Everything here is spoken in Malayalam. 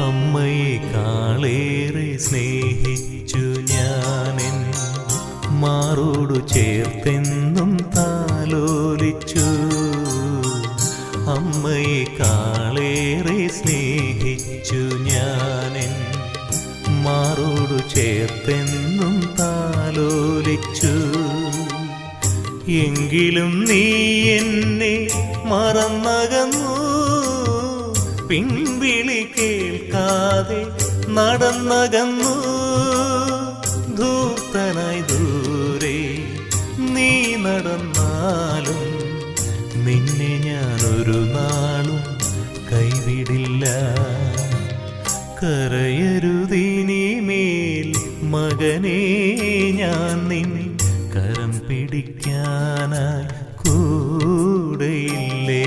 അമ്മയെക്കാളേറെ സ്നേഹിച്ചു ഞാനെൻ മാറോടു ചേർത്തെന്നും താലോലിച്ചു. അമ്മയെക്കാളേറെ സ്നേഹിച്ചു ഞാനെൻ മാറോടു ചേർത്തെന്നും താലോലിച്ചു. എങ്കിലും നീ എന്നെ മറന്നകന്നു, പിൻവിളി കേൾക്കാതെ നടന്നകന്നു. ധൂർത്തനായി ദൂരെ നീ നടന്നാലും നിന്നെ ഞാനൊരു നാളും കൈവിടില്ല. കരയരുതിനിമേൽ മകനേ, ഞാൻ നിൻ കരം പിടിക്കാനായി കൂടെയില്ലേ.